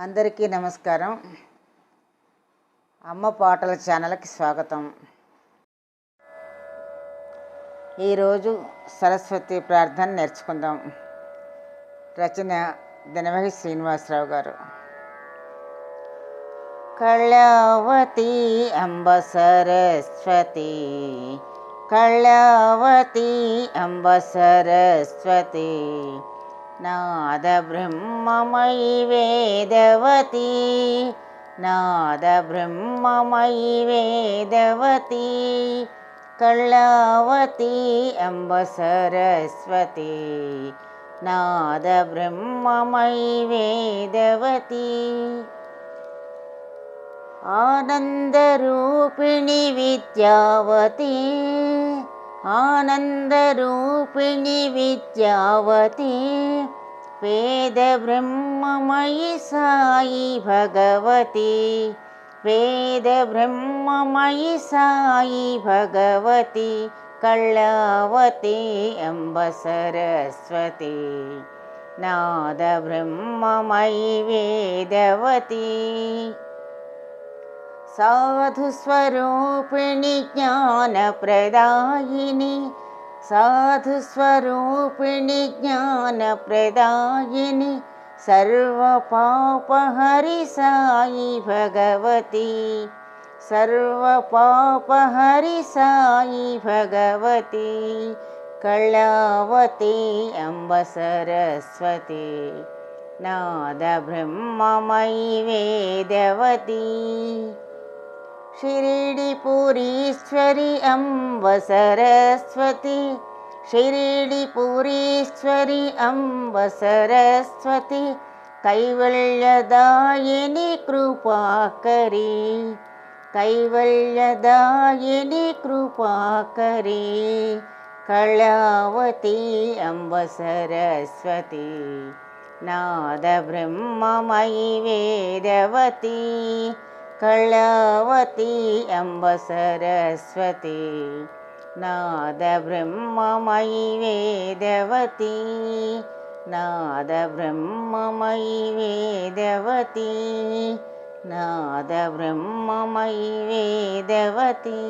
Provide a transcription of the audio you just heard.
అందరికీ నమస్కారం. అమ్మ పాటల ఛానల్కి స్వాగతం. ఈరోజు సరస్వతి ప్రార్థన నేర్చుకుందాం. రచన దినవహి శ్రీనివాసరావు గారు. కళావతి అంబ సరస్వతి, కళావతి అంబ సరస్వతి, నాద బ్రహ్మమయి వేదవతి, నాద బ్రహ్మమయి వేదవతి, కళావతి అంబ సరస్వతి, నాద బ్రహ్మమయి వేదవతి, ఆనందరూపిణి విద్యావతి, ఆనందరూపిణి విద్యావతి, వేద బ్రహ్మమయి సాయి భగవతి, వేద బ్రహ్మమయి సాయి భగవతి, కళావతి అంబ సరస్వతి, నాద బ్రహ్మమయి వేదవతి, సాధు స్వరూపిణి జ్ఞానప్రదాయిని, సాధు స్వరూపిణి జ్ఞానప్రదాయిని, సర్వపాపహరి సాయి భగవతి, సర్వపాపహరి సాయి భగవతి, కళావతి అంబ సరస్వతి, నాద బ్రహ్మమయి వేదవతి, షిరిడిపురీశ్వరి అంబ సరస్వతి, షిరిడిపురీశ్వరి అంబ సరస్వతి, కైవల్యదాయిని కృపాకరి, కైవల్యదాయిని కృపాకరి, కళావతి అంబ సరస్వతి, నాద బ్రహ్మమయి వేదవతి, కళావతి అంబ సరస్వతి, నాద బ్రహ్మమయి వేదవతి, నాద బ్రహ్మమయి వేదవతి, నాద బ్రహ్మమయి వేదవతి.